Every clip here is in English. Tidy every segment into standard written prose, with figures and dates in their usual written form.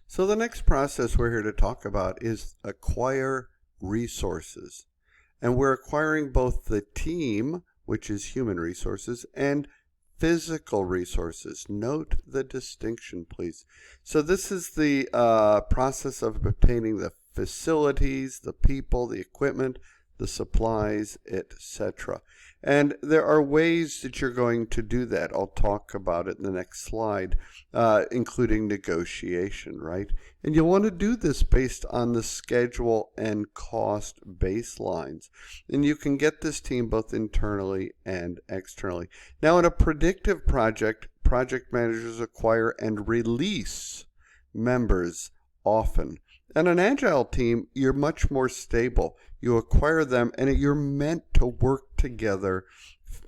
So the next process we're here to talk about is acquire resources. And we're acquiring both the team, which is human resources, and physical resources. Note the distinction, please. So this is the process of obtaining the facilities, the people, the equipment, the supplies, etc. And there are ways that you're going to do that. I'll talk about it in the next slide, including negotiation, right? And you'll want to do this based on the schedule and cost baselines. And you can get this team both internally and externally. Now, in a predictive project, project managers acquire and release members often. And an agile team, you're much more stable. You acquire them, and you're meant to work together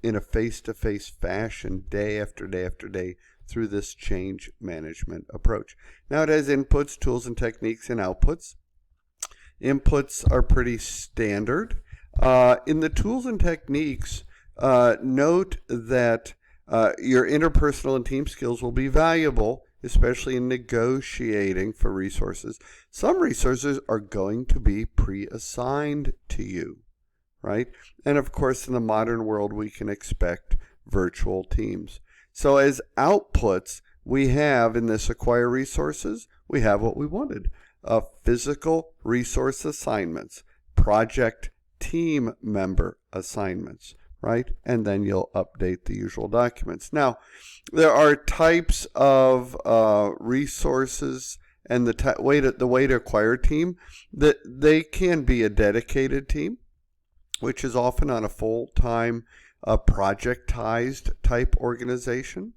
in a face-to-face fashion day after day after day through this change management approach. Now it has inputs, tools, and techniques, and outputs. Inputs are pretty standard. In the tools and techniques, note that your interpersonal and team skills will be valuable, especially in negotiating for resources. Some resources are going to be pre-assigned to you, right? And of course, in the modern world, we can expect virtual teams. So as outputs, we have in this acquire resources, we have what we wanted. Physical resource assignments, project team member assignments, right? And then you'll update the usual documents. Now, there are types of resources and the way to acquire a team that they can be a dedicated team, which is often on a full-time projectized type organization.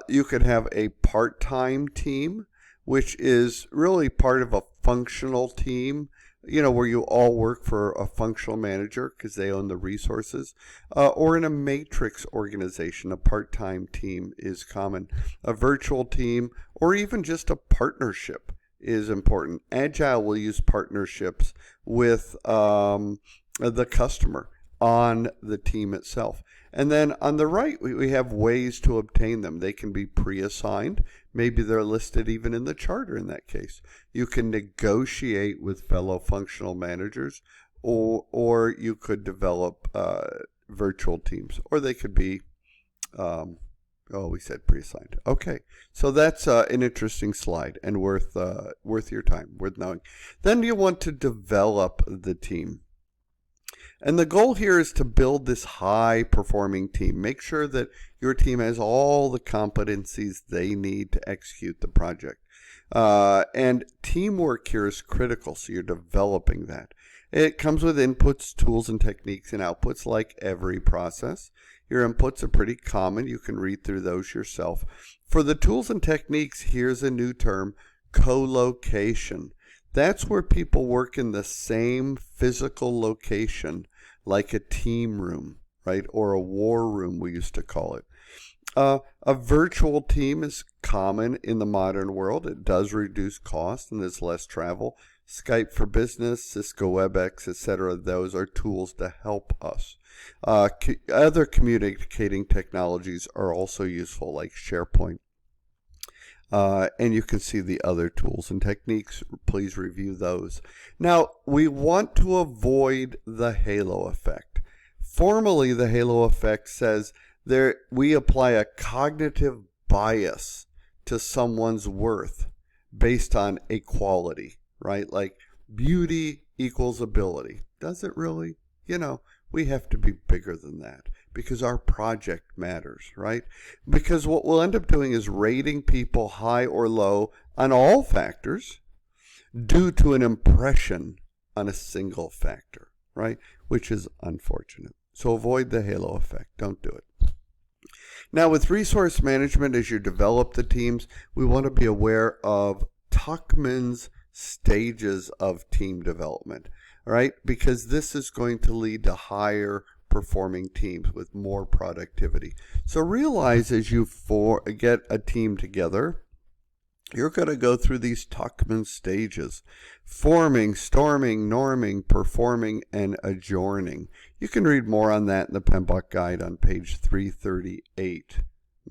You could have a part-time team, which is really part of a functional team, where you all work for a functional manager because they own the resources, or in a matrix organization, a part-time team is common. A virtual team, or even just a partnership is important. Agile will use partnerships with the customer on the team itself. And then on the right, we have ways to obtain them. They can be pre-assigned. Maybe they're listed even in the charter in that case. You can negotiate with fellow functional managers, or you could develop virtual teams, or they could be, we said pre-assigned. Okay, so that's an interesting slide and worth your time, worth knowing. Then you want to develop the team. And the goal here is to build this high-performing team. Make sure that your team has all the competencies they need to execute the project. And teamwork here is critical, so you're developing that. It comes with inputs, tools, and techniques, and outputs like every process. Your inputs are pretty common. You can read through those yourself. For the tools and techniques, here's a new term, co-location. That's where people work in the same physical location, like a team room, right? Or a war room, we used to call it. A virtual team is common in the modern world. It does reduce cost and there's less travel. Skype for Business, Cisco WebEx, etc. Those are tools to help us. Other communicating technologies are also useful, like SharePoint. And you can see the other tools and techniques. Please review those. Now, we want to avoid the halo effect. Formally, the halo effect says we apply a cognitive bias to someone's worth based on a quality, right? Like beauty equals ability. Does it really? We have to be bigger than that because our project matters, right? Because what we'll end up doing is rating people high or low on all factors due to an impression on a single factor, right? Which is unfortunate. So avoid the halo effect. Don't do it. Now, with resource management, as you develop the teams, we want to be aware of Tuckman's stages of team development, right? Because this is going to lead to higher performing teams with more productivity. So realize as you get a team together, you're going to go through these Tuckman stages: forming, storming, norming, performing, and adjourning. You can read more on that in the PMBOK guide on page 338.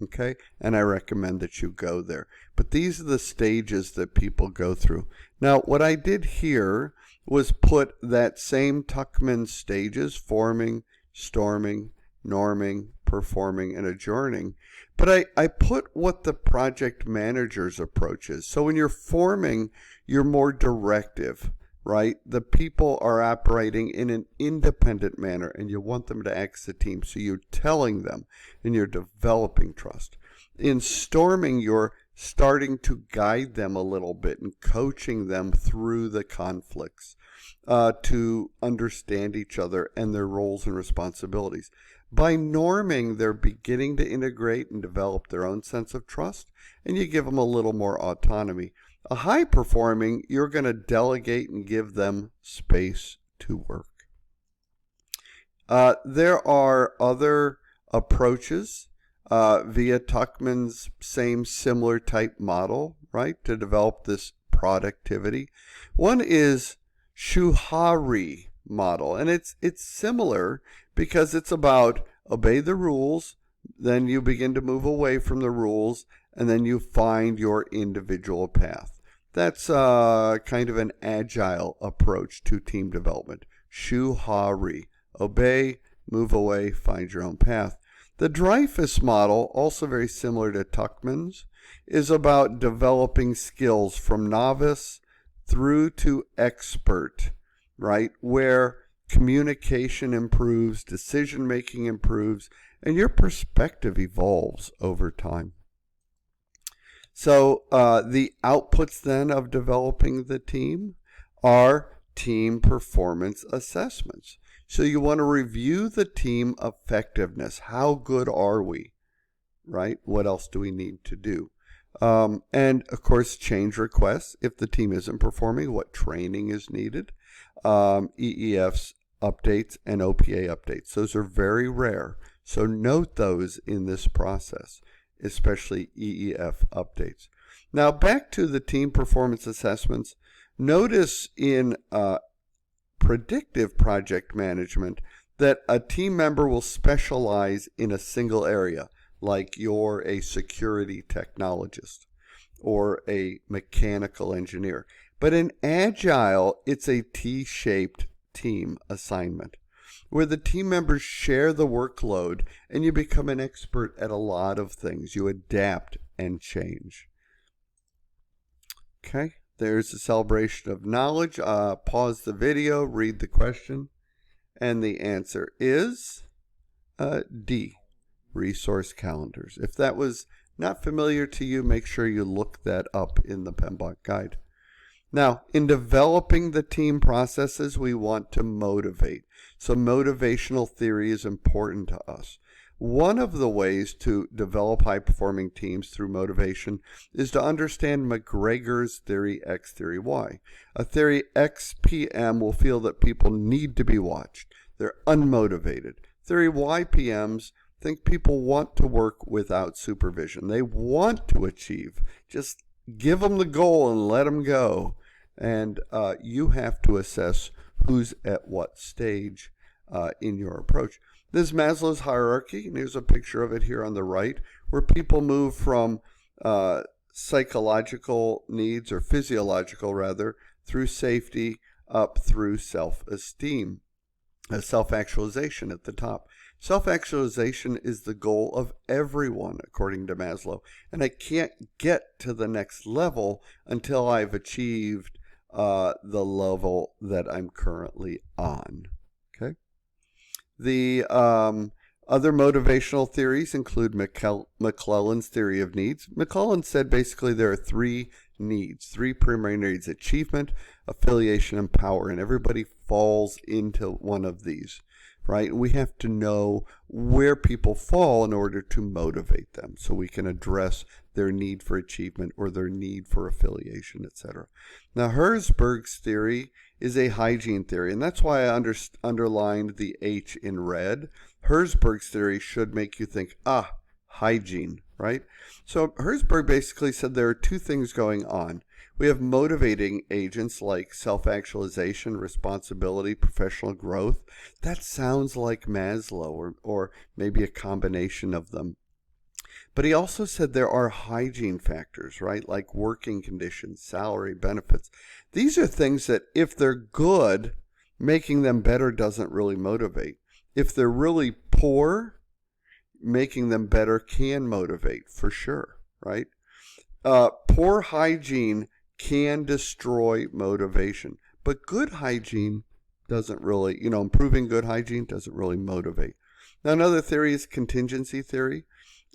Okay, and I recommend that you go there. But these are the stages that people go through. Now, what I did here was put that same Tuckman stages, forming, storming, norming, performing, and adjourning. But I put what the project manager's approach is. So when you're forming, you're more directive, right? The people are operating in an independent manner, and you want them to act as a team. So you're telling them, and you're developing trust. In storming, you're starting to guide them a little bit and coaching them through the conflicts to understand each other and their roles and responsibilities. By norming, they're beginning to integrate and develop their own sense of trust, and you give them a little more autonomy. A high performing, you're going to delegate and give them space to work. There are other approaches via Tuckman's same similar type model, right, to develop this productivity. One is Shuhari model, and it's similar because it's about obey the rules, then you begin to move away from the rules, and then you find your individual path. That's kind of an agile approach to team development. Shuhari, obey, move away, find your own path. The Dreyfus model, also very similar to Tuckman's, is about developing skills from novice through to expert, right? Where communication improves, decision-making improves, and your perspective evolves over time. So the outputs then of developing the team are team performance assessments. So you want to review the team effectiveness. How good are we, right? What else do we need to do? And of course, change requests. If the team isn't performing, what training is needed? EEFs updates and OPA updates. Those are very rare. So note those in this process, especially EEF updates. Now back to the team performance assessments. Notice in predictive project management that a team member will specialize in a single area, like you're a security technologist or a mechanical engineer. But in Agile, it's a T-shaped team assignment where the team members share the workload and you become an expert at a lot of things. You adapt and change. Okay, there's a celebration of knowledge. Pause the video, read the question, and the answer is D, resource calendars. If that was not familiar to you, make sure you look that up in the PMBOK guide. Now, in developing the team processes, we want to motivate. So motivational theory is important to us. One of the ways to develop high-performing teams through motivation is to understand McGregor's theory X, theory Y. A theory X PM will feel that people need to be watched. They're unmotivated. Theory Y PMs think people want to work without supervision. They want to achieve. Just give them the goal and let them go. And you have to assess who's at what stage in your approach. This is Maslow's hierarchy, and here's a picture of it here on the right, where people move from psychological needs, or physiological rather, through safety up through self-esteem, self-actualization at the top. Self-actualization is the goal of everyone, according to Maslow, and I can't get to the next level until I've achieved the level that I'm currently on. Okay. The other motivational theories include McClelland's theory of needs. McClelland said basically there are three needs, three primary needs: achievement, affiliation, and power, and everybody falls into one of these. Right? We have to know where people fall in order to motivate them so we can address their need for achievement or their need for affiliation, etc. Now, Herzberg's theory is a hygiene theory, and that's why I underlined the H in red. Herzberg's theory should make you think, hygiene, right? So Herzberg basically said there are two things going on. We have motivating agents like self-actualization, responsibility, professional growth. That sounds like Maslow or maybe a combination of them. But he also said there are hygiene factors, right? Like working conditions, salary, benefits. These are things that if they're good, making them better doesn't really motivate. If they're really poor, making them better can motivate for sure, right? Poor hygiene can destroy motivation, but good hygiene doesn't really, improving good hygiene doesn't really motivate. Now, another theory is contingency theory,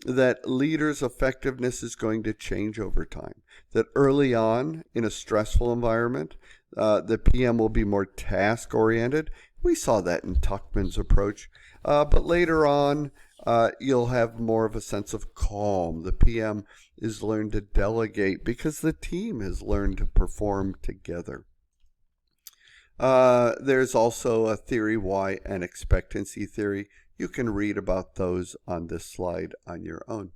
that leaders' effectiveness is going to change over time. That early on in a stressful environment, the PM will be more task-oriented. We saw that in Tuckman's approach. But later on, you'll have more of a sense of calm. The PM is learned to delegate because the team has learned to perform together. There's also a theory Y and expectancy theory. You can read about those on this slide on your own.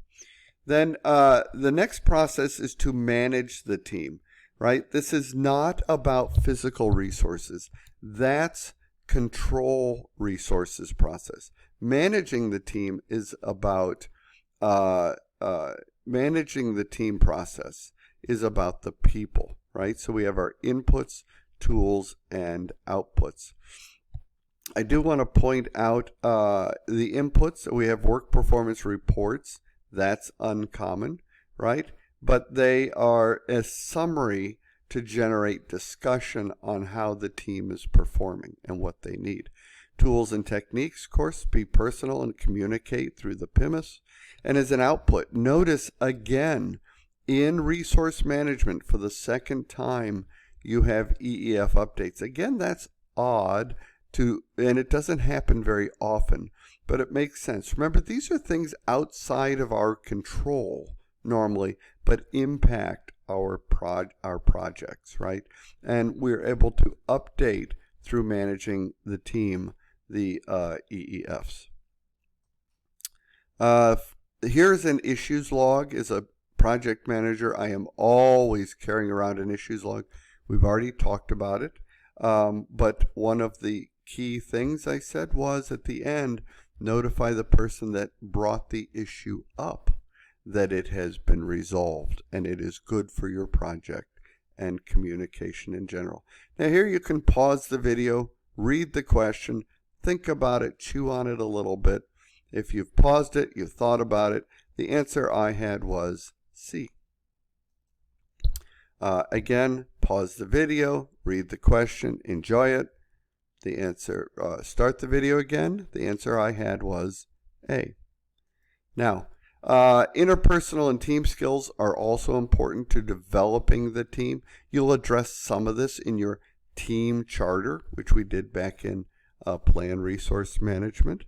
Then the next process is to manage the team, right? This is not about physical resources. That's control resources process. Managing the team is about managing the team process is about the people, right? So we have our inputs, tools, and outputs. I do want to point out the inputs. We have work performance reports. That's uncommon, right? But they are a summary to generate discussion on how the team is performing and what they need. Tools and techniques, of course, be personal and communicate through the PMIS. And as an output, notice again, in resource management for the second time, you have EEF updates. Again, that's odd, and it doesn't happen very often, but it makes sense. Remember, these are things outside of our control normally, but impact our projects, right? And we're able to update through managing the team, the EEFs. Here's an issues log. As a project manager, I am always carrying around an issues log. We've already talked about it, but one of the key things I said was at the end, notify the person that brought the issue up that it has been resolved and it is good for your project and communication in general. Now here you can pause the video, read the question, think about it, chew on it a little bit. If you've paused it, you've thought about it, the answer I had was C. Again, pause the video, read the question, enjoy it. The answer, start the video again. The answer I had was A. Now, interpersonal and team skills are also important to developing the team. You'll address some of this in your team charter, which we did back in plan resource management.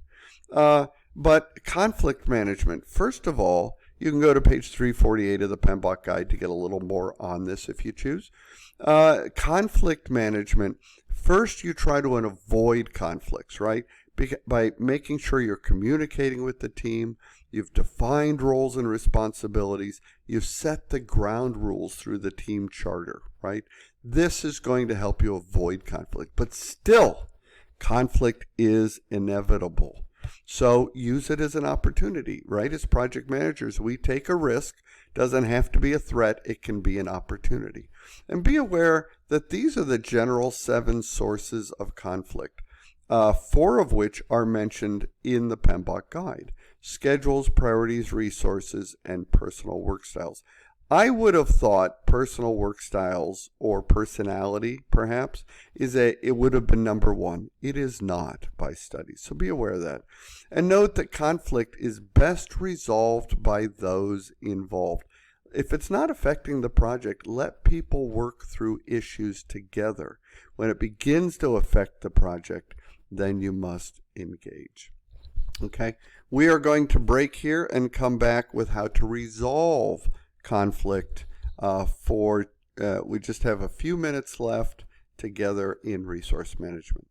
But conflict management, first of all, you can go to page 348 of the PMBOK guide to get a little more on this if you choose. Conflict management, first you try to avoid conflicts, right? By making sure you're communicating with the team, you've defined roles and responsibilities, you've set the ground rules through the team charter, right? This is going to help you avoid conflict, but still, conflict is inevitable. So use it as an opportunity, right? As project managers, we take a risk. Doesn't have to be a threat. It can be an opportunity. And be aware that these are the general 7 sources of conflict, 4 of which are mentioned in the PMBOK guide: schedules, priorities, resources, and personal work styles. I would have thought personal work styles or personality, perhaps, it would have been number 1. It is not by studies, so be aware of that. And note that conflict is best resolved by those involved. If it's not affecting the project, let people work through issues together. When it begins to affect the project, then you must engage. Okay, we are going to break here and come back with how to resolve conflict we just have a few minutes left together in resource management.